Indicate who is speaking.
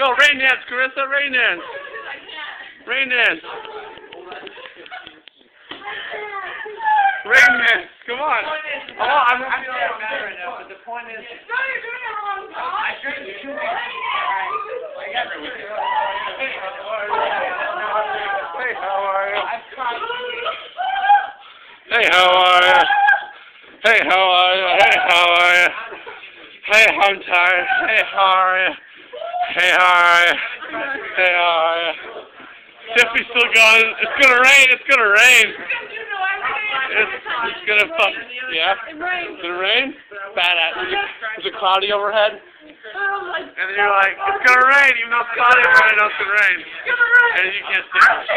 Speaker 1: Go, rain dance, Carissa, rain dance. Rain dance. Rain dance, come on. Oh, I'm mad right now, but the point is... I shouldn't shoot it. Hey, how are you? Hey, how are you? Hey, how are you? Hey, how are you? Hey, I'm tired. Hey, how are you? Hey, how are you? Hey, how are you? Tiffy's still going. It's gonna rain. It's gonna rain. It's gonna fuck. Yeah? It's gonna rain? Badass. Is it cloudy overhead? And then you're like, it's gonna rain, even though it's cloudy overhead, it's gonna rain. And you can't see it.